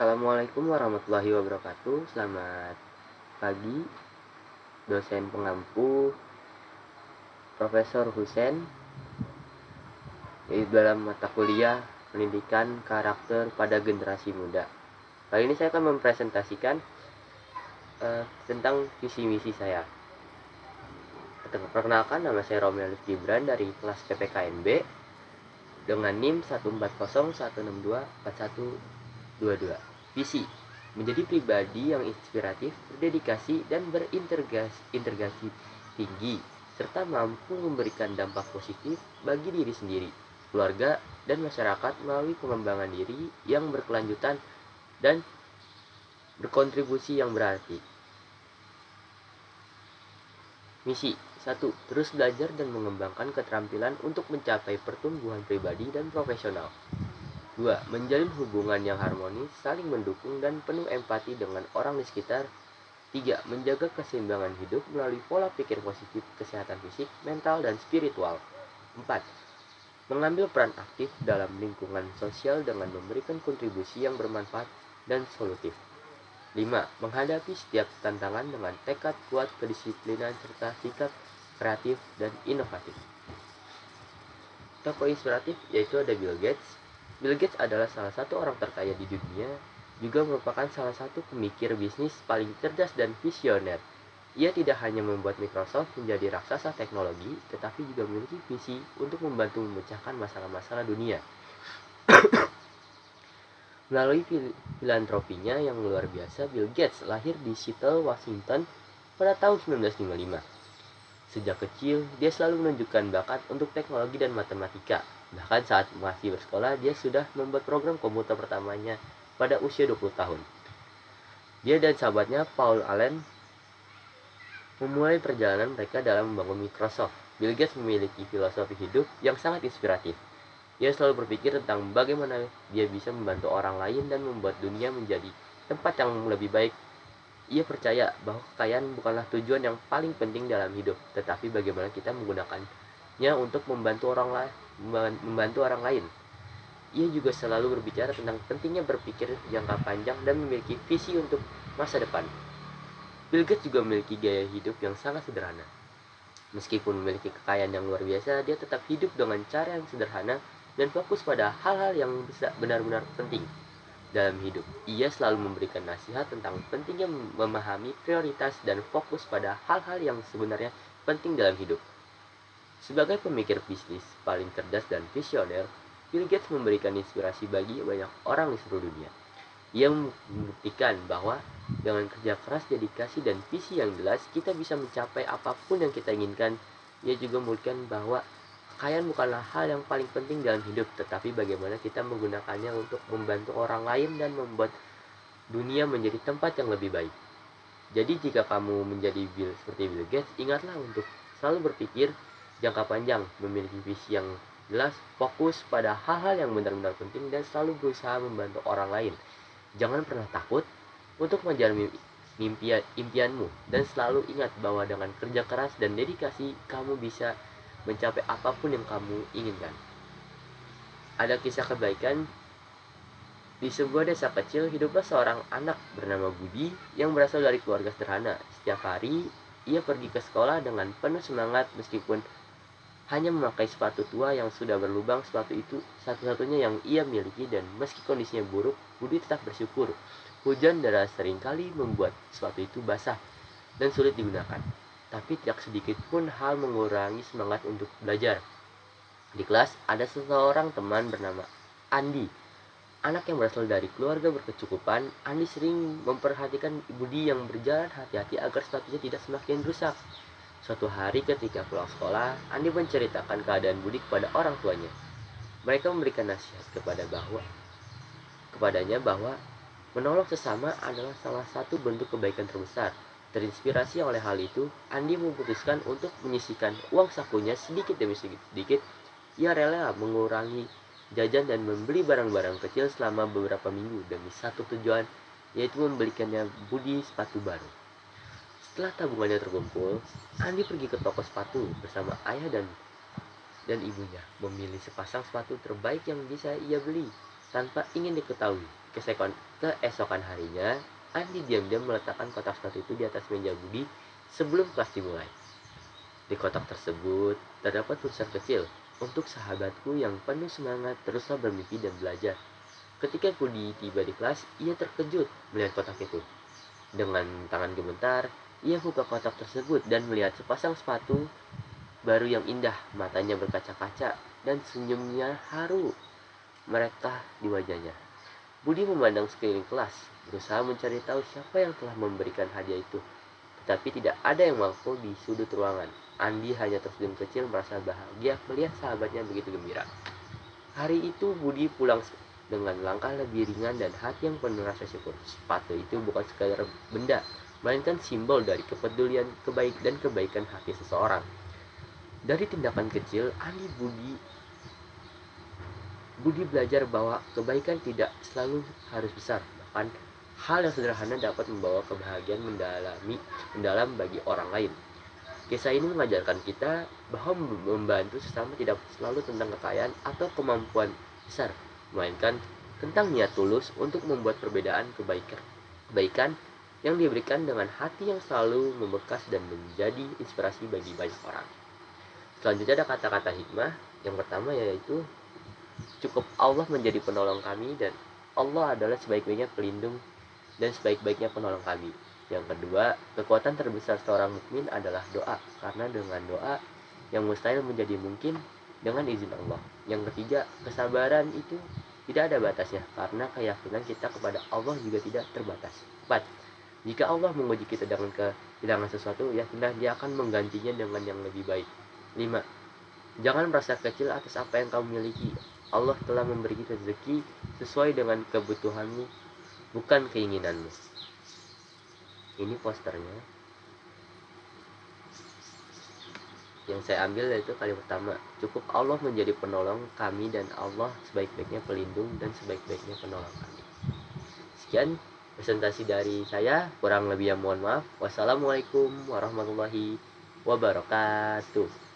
Assalamualaikum warahmatullahi wabarakatuh. Selamat pagi, dosen pengampu Profesor Husen dalam mata kuliah Pendidikan Karakter pada Generasi Muda. Kali ini saya akan mempresentasikan tentang visi misi saya. Perkenalkan, nama saya Romel Gibran dari kelas PPKMB dengan NIM 14016241122. Visi: menjadi pribadi yang inspiratif, berdedikasi, dan berintegrasi tinggi, serta mampu memberikan dampak positif bagi diri sendiri, keluarga, dan masyarakat melalui pengembangan diri yang berkelanjutan dan berkontribusi yang berarti. Misi 1. Terus belajar dan mengembangkan keterampilan untuk mencapai pertumbuhan pribadi dan profesional. 2. Menjalin hubungan yang harmonis, saling mendukung, dan penuh empati dengan orang di sekitar. 3. Menjaga keseimbangan hidup melalui pola pikir positif, kesehatan fisik, mental, dan spiritual. 4. Mengambil peran aktif dalam lingkungan sosial dengan memberikan kontribusi yang bermanfaat dan solutif. 5. Menghadapi setiap tantangan dengan tekad kuat, kedisiplinan, serta sikap kreatif dan inovatif. Tokoh inspiratif yaitu ada Bill Gates. Bill Gates adalah salah satu orang terkaya di dunia, juga merupakan salah satu pemikir bisnis paling cerdas dan visioner. Ia tidak hanya membuat Microsoft menjadi raksasa teknologi, tetapi juga memiliki visi untuk membantu memecahkan masalah-masalah dunia. Melalui filantropinya yang luar biasa, Bill Gates lahir di Seattle, Washington pada tahun 1955. Sejak kecil, dia selalu menunjukkan bakat untuk teknologi dan matematika. Bahkan saat masih bersekolah, dia sudah membuat program komputer pertamanya pada usia 20 tahun. Dia dan sahabatnya Paul Allen memulai perjalanan mereka dalam membangun Microsoft. Bill Gates memiliki filosofi hidup yang sangat inspiratif. Dia selalu berpikir tentang bagaimana dia bisa membantu orang lain dan membuat dunia menjadi tempat yang lebih baik. Ia percaya bahwa kekayaan bukanlah tujuan yang paling penting dalam hidup, tetapi bagaimana kita menggunakannya untuk membantu orang lain. Ia juga selalu berbicara tentang pentingnya berpikir jangka panjang dan memiliki visi untuk masa depan. Bill Gates juga memiliki gaya hidup yang sangat sederhana. Meskipun memiliki kekayaan yang luar biasa, dia tetap hidup dengan cara yang sederhana dan fokus pada hal-hal yang bisa benar-benar penting dalam hidup. Ia selalu memberikan nasihat tentang pentingnya memahami prioritas dan fokus pada hal-hal yang sebenarnya penting dalam hidup. Sebagai pemikir bisnis paling cerdas dan visioner, Bill Gates memberikan inspirasi bagi banyak orang di seluruh dunia. Ia membuktikan bahwa dengan kerja keras, dedikasi, dan visi yang jelas, kita bisa mencapai apapun yang kita inginkan. Ia juga membuktikan bahwa kekayaan bukanlah hal yang paling penting dalam hidup, tetapi bagaimana kita menggunakannya untuk membantu orang lain dan membuat dunia menjadi tempat yang lebih baik. Jadi jika kamu menjadi seperti Bill Gates, ingatlah untuk selalu berpikir jangka panjang, memiliki visi yang jelas, fokus pada hal-hal yang benar-benar penting, dan selalu berusaha membantu orang lain. Jangan pernah takut untuk mengejar impianmu, dan selalu ingat bahwa dengan kerja keras dan dedikasi, kamu bisa mencapai apapun yang kamu inginkan. Ada kisah kebaikan. Di sebuah desa kecil, hiduplah seorang anak bernama Budi yang berasal dari keluarga sederhana. Setiap hari, ia pergi ke sekolah dengan penuh semangat meskipun hanya memakai sepatu tua yang sudah berlubang. Sepatu itu satu-satunya yang ia miliki, dan meski kondisinya buruk, Budi tetap bersyukur. Hujan deras seringkali membuat sepatu itu basah dan sulit digunakan. Tapi tidak sedikit pun hal mengurangi semangat untuk belajar. Di kelas ada seseorang teman bernama Andi. Anak yang berasal dari keluarga berkecukupan. Andi sering memperhatikan Budi yang berjalan hati-hati agar sepatunya tidak semakin rusak. Suatu hari ketika pulang sekolah, Andi menceritakan keadaan Budi kepada orang tuanya. Mereka memberikan nasihat kepadanya bahwa menolong sesama adalah salah satu bentuk kebaikan terbesar. Terinspirasi oleh hal itu, Andi memutuskan untuk menyisihkan uang sakunya sedikit demi sedikit. Ia rela mengurangi jajan dan membeli barang-barang kecil selama beberapa minggu demi satu tujuan, yaitu membelikannya Budi sepatu baru. Setelah tabungannya terkumpul, Andi pergi ke toko sepatu bersama ayah dan ibunya, memilih sepasang sepatu terbaik yang bisa ia beli tanpa ingin diketahui. Keesokan harinya, Andi diam-diam meletakkan kotak sepatu itu di atas meja Budi sebelum kelas dimulai. Di kotak tersebut terdapat tulisan kecil, "Untuk sahabatku yang penuh semangat, teruslah bermimpi dan belajar." Ketika Budi tiba di kelas, ia terkejut melihat kotak itu. Dengan tangan gemetar, ia buka kotak tersebut dan melihat sepasang sepatu baru yang indah. Matanya berkaca-kaca dan senyumnya haru mereka di wajahnya. Budi memandang sekeliling kelas, berusaha mencari tahu siapa yang telah memberikan hadiah itu. Tetapi tidak ada yang mampu di sudut ruangan. Andi hanya tersenyum kecil merasa bahagia melihat sahabatnya begitu gembira. Hari itu Budi pulang dengan langkah lebih ringan dan hati yang penuh rasa syukur. Sepatu itu bukan sekadar benda, melainkan simbol dari kepedulian, kebaikan hati seseorang. Dari tindakan kecil, Budi belajar bahwa kebaikan tidak selalu harus besar. Bahkan hal yang sederhana dapat membawa kebahagiaan mendalam bagi orang lain. Kisah ini mengajarkan kita bahwa membantu sesama tidak selalu tentang kekayaan atau kemampuan besar, melainkan tentang niat tulus untuk membuat kebaikan yang diberikan dengan hati yang selalu membekas dan menjadi inspirasi bagi banyak orang. Selanjutnya ada kata-kata hikmah. Yang pertama yaitu, cukup Allah menjadi penolong kami dan Allah adalah sebaik-baiknya pelindung dan sebaik-baiknya penolong kami. Yang kedua, kekuatan terbesar seorang mukmin adalah doa, karena dengan doa yang mustahil menjadi mungkin dengan izin Allah. Yang ketiga, kesabaran itu tidak ada batasnya, karena keyakinan kita kepada Allah juga tidak terbatas. 4. Jika Allah menguji kita dengan kehilangan sesuatu, yakinlah Dia akan menggantinya dengan yang lebih baik. 5. Jangan merasa kecil atas apa yang kamu miliki. Allah telah memberi rezeki sesuai dengan kebutuhanmu, bukan keinginanmu. Ini posternya. Yang saya ambil yaitu kalimat pertama, cukup Allah menjadi penolong kami dan Allah sebaik-baiknya pelindung dan sebaik-baiknya penolong kami. Sekian presentasi dari saya, kurang lebih mohon maaf. Wassalamualaikum warahmatullahi wabarakatuh.